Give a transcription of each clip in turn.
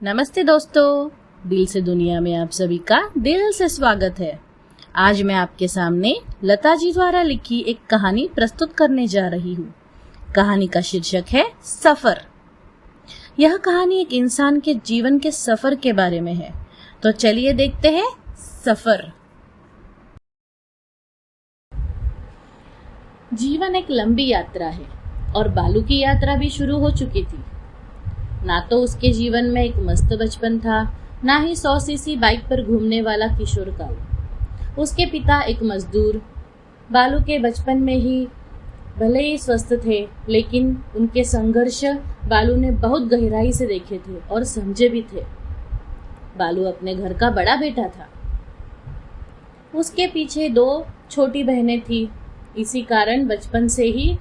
नमस्ते दोस्तों, दिल से दुनिया में आप सभी का दिल से स्वागत है। आज मैं आपके सामने लता जी द्वारा लिखी एक कहानी प्रस्तुत करने जा रही हूँ। कहानी का शीर्षक है सफर। यह कहानी एक इंसान के जीवन के सफर के बारे में है। तो चलिए देखते हैं सफर। जीवन एक लंबी यात्रा है और बालू की यात्रा भी शुरू हो चुकी थी। ना तो उसके जीवन में एक मस्त बचपन था, ना ही 100 सीसी बाइक पर घूमने वाला किशोर काल। उसके पिता एक मजदूर। बालू के बचपन में ही भले ही स्वस्थ थे, लेकिन उनके संघर्ष बालू ने बहुत गहराई से देखे थे और समझे भी थे। बालू अपने घर का बड़ा बेटा था। उसके पीछे 2 छोटी बहनें थी। इसी कारण बचपन से ही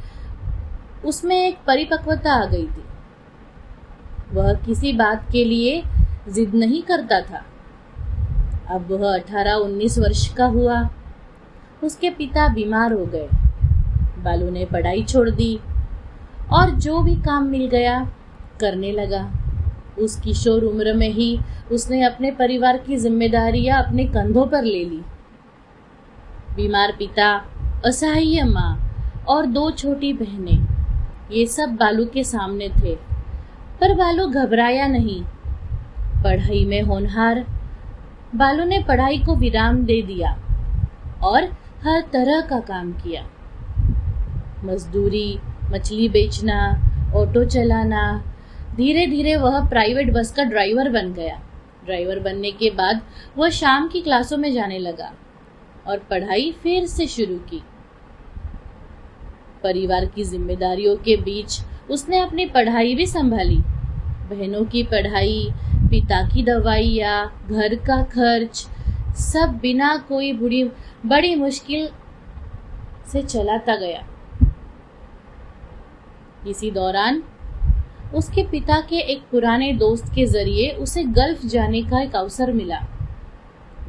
उसमें एक परिपक्वता आ गई थी। वह किसी बात के लिए जिद नहीं करता था। अब वह 18-19 वर्ष का हुआ। उसके पिता बीमार हो गए। बालू ने पढ़ाई छोड़ दी और जो भी काम मिल गया करने लगा। उस किशोर उम्र में ही उसने अपने परिवार की जिम्मेदारियां अपने कंधों पर ले ली। बीमार पिता, असहाय माँ और 2 छोटी बहनें, ये सब बालू के सामने थे। पर बालू घबराया नहीं। पढ़ाई में होनहार, बालू ने पढ़ाई को विराम दे दिया और हर तरह का काम किया। मजदूरी, मछली बेचना, ऑटो चलाना। धीरे धीरे वह प्राइवेट बस का ड्राइवर बन गया। ड्राइवर बनने के बाद वह शाम की क्लासों में जाने लगा और पढ़ाई फिर से शुरू की। परिवार की जिम्मेदारियों के बीच उसने अपनी पढ़ाई भी संभाली। बहनों की पढ़ाई, पिता की दवाइयाँ, घर का खर्च, सब बिना कोई बड़ी मुश्किल से चलाता गया। इसी दौरान उसके पिता के एक पुराने दोस्त के जरिए उसे गल्फ जाने का एक अवसर मिला।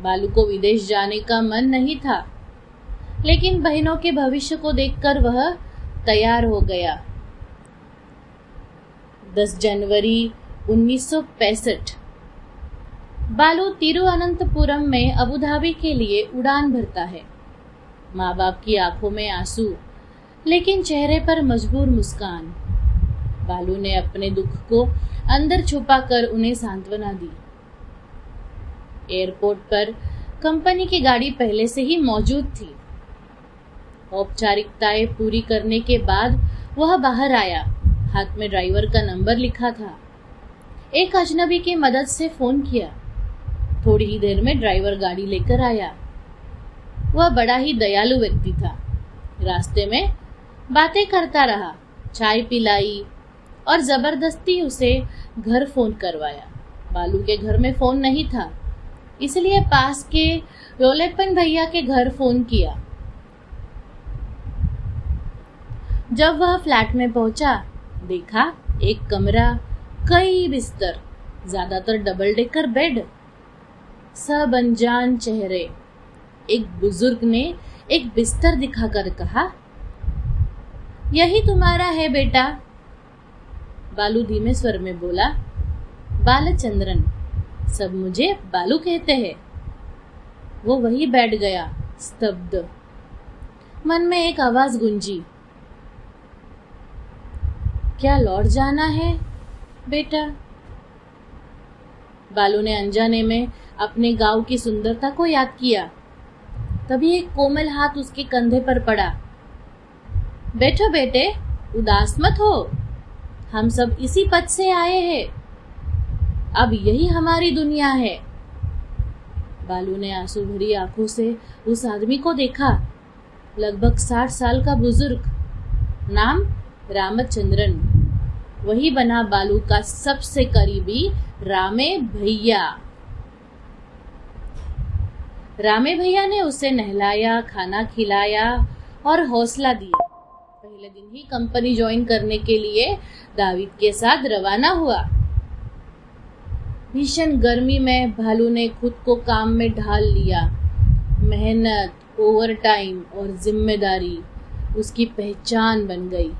बालू को विदेश जाने का मन नहीं था, लेकिन बहनों के भविष्य को देखकर वह तैयार हो गया। 10 जनवरी 1965 बालू तिरुवनंतपुरम में अबू धाबी के लिए उड़ान भरता है। माँ बाप की आंखों में आंसू, लेकिन चेहरे पर मजबूर मुस्कान। बालू ने अपने दुख को अंदर छुपाकर उन्हें सांत्वना दी। एयरपोर्ट पर कंपनी की गाड़ी पहले से ही मौजूद थी। औपचारिकताएं पूरी करने के बाद वह बाहर आया। हाथ में ड्राइवर का नंबर लिखा था। एक अजनबी की मदद से फोन किया। थोड़ी ही देर में ड्राइवर गाड़ी लेकर आया। वह बड़ा ही दयालु व्यक्ति था। रास्ते में बातें करता रहा, चाय पिलाई और जबरदस्ती उसे घर फोन करवाया। बालू के घर में फोन नहीं था, इसलिए पास के रोलेपन भैया के घर फोन किया। जब वह फ्लैट में पहुंचा, देखा एक कमरा, कई बिस्तर, ज्यादातर डबल डेकर बेड, सब अनजान चेहरे। एक बुजुर्ग ने एक बिस्तर दिखाकर कहा, यही तुम्हारा है बेटा। बालू धीमे स्वर में बोला, बालचंद्रन, सब मुझे बालू कहते हैं। वो वही बैठ गया, स्तब्ध। मन में एक आवाज गूंजी, क्या लौट जाना है बेटा? बालू ने अनजाने में अपने गांव की सुंदरता को याद किया। तभी एक कोमल हाथ उसके कंधे पर पड़ा। बैठो बेटे, उदास मत हो, हम सब इसी पथ से आए हैं। अब यही हमारी दुनिया है। बालू ने आंसू भरी आंखों से उस आदमी को देखा। लगभग 60 साल का बुजुर्ग, नाम रामचंद्रन। वही बना बालू का सबसे करीबी रामे भैया। रामे भैया ने उसे नहलाया, खाना खिलाया और हौसला दिया। पहले दिन ही कंपनी ज्वाइन करने के लिए दाविद के साथ रवाना हुआ। भीषण गर्मी में भालू ने खुद को काम में ढाल लिया। मेहनत, ओवरटाइम और जिम्मेदारी उसकी पहचान बन गई।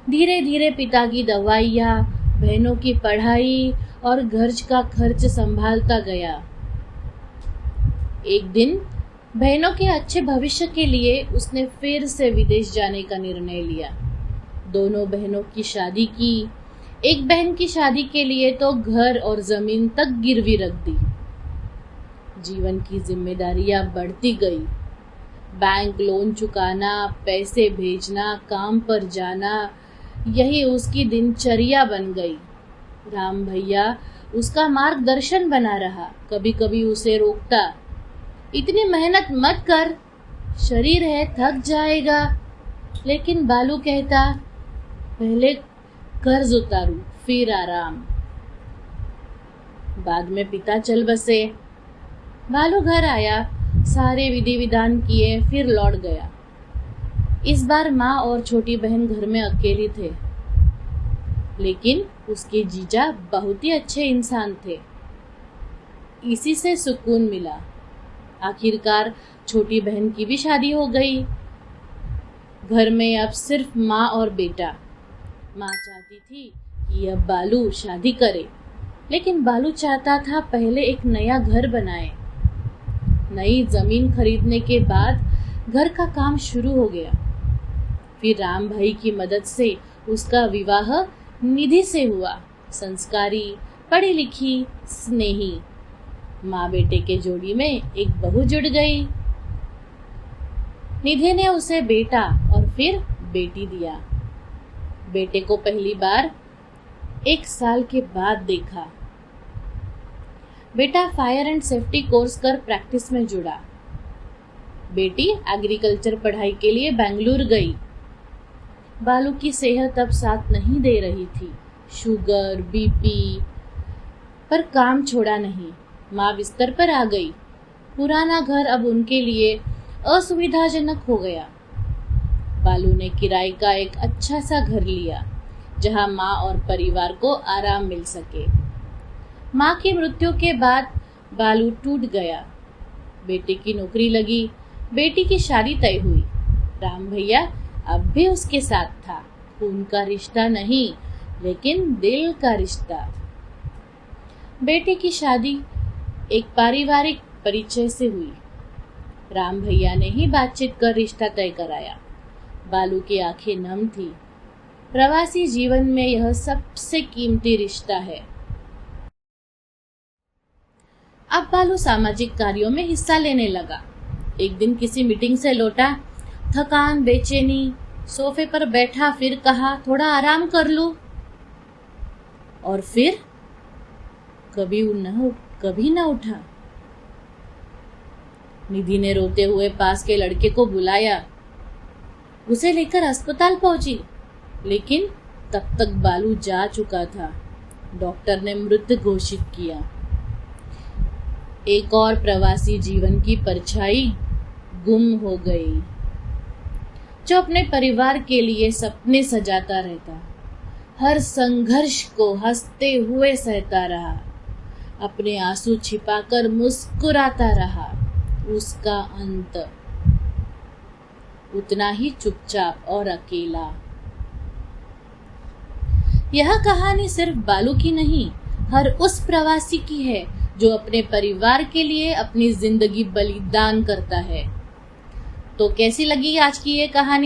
धीरे धीरे पिता की दवाइयाँ, बहनों की पढ़ाई और घर का खर्च संभालता गया। एक दिन बहनों के अच्छे भविष्य के लिए उसने फिर से विदेश जाने का निर्णय लिया। दोनों बहनों की शादी की। एक बहन की शादी के लिए तो घर और जमीन तक गिरवी रख दी। जीवन की जिम्मेदारियां बढ़ती गई। बैंक लोन चुकाना, पैसे भेजना, काम पर जाना, यही उसकी दिनचर्या बन गई। राम भैया उसका मार्गदर्शन बना रहा। कभी कभी उसे रोकता, इतनी मेहनत मत कर, शरीर है थक जाएगा। लेकिन बालू कहता, पहले कर्ज उतारू फिर आराम। बाद में पिता चल बसे। बालू घर आया, सारे विधि विधान किए, फिर लौट गया। इस बार माँ और छोटी बहन घर में अकेली थे। लेकिन उसके जीजा बहुत ही अच्छे इंसान थे। इसी से सुकून मिला। आखिरकार छोटी बहन की भी शादी हो गई। घर में अब सिर्फ माँ और बेटा। माँ चाहती थी कि अब बालू शादी करे, लेकिन बालू चाहता था पहले एक नया घर बनाए। नई जमीन खरीदने के बाद घर का काम शुरू हो गया। फिर राम भाई की मदद से उसका विवाह निधि से हुआ। संस्कारी, पढ़ी लिखी, स्नेही। माँ बेटे के जोड़ी में एक बहू जुड़ गई। निधि ने उसे बेटा और फिर बेटी दिया। बेटे को पहली बार 1 साल के बाद देखा। बेटा फायर एंड सेफ्टी कोर्स कर प्रैक्टिस में जुड़ा। बेटी एग्रीकल्चर पढ़ाई के लिए बेंगलुरु गई। बालू की सेहत अब साथ नहीं दे रही थी। शुगर, बीपी, पर काम छोड़ा नहीं। माँ बिस्तर पर आ गई। पुराना घर अब उनके लिए असुविधाजनक हो गया। बालू ने किराए का एक अच्छा सा घर लिया, जहां माँ और परिवार को आराम मिल सके। माँ की मृत्यु के बाद बालू टूट गया। बेटे की नौकरी लगी, बेटी की शादी तय हुई। राम भैया अब भी उसके साथ था। खून का रिश्ता नहीं, लेकिन दिल का रिश्ता। बेटे की शादी एक पारिवारिक परिचय से हुई। राम भैया ने ही बातचीत कर रिश्ता तय कराया। बालू की आंखें नम थी। प्रवासी जीवन में यह सबसे कीमती रिश्ता है। अब बालू सामाजिक कार्यों में हिस्सा लेने लगा। एक दिन किसी मीटिंग से लौटा, थकान, बेचैनी, सोफे पर बैठा, फिर कहा थोड़ा आराम कर लूं। और फिर कभी न उठा। निधि ने रोते हुए पास के लड़के को बुलाया, उसे लेकर अस्पताल पहुंची। लेकिन तब तक बालू जा चुका था। डॉक्टर ने मृत घोषित किया। एक और प्रवासी जीवन की परछाई गुम हो गई, जो अपने परिवार के लिए सपने सजाता रहता, हर संघर्ष को हंसते हुए सहता रहा, अपने आंसू छिपाकर मुस्कुराता रहा। उसका अंत उतना ही चुपचाप और अकेला। यह कहानी सिर्फ बालू की नहीं, हर उस प्रवासी की है जो अपने परिवार के लिए अपनी जिंदगी बलिदान करता है। तो कैसी लगी आज की ये कहानी?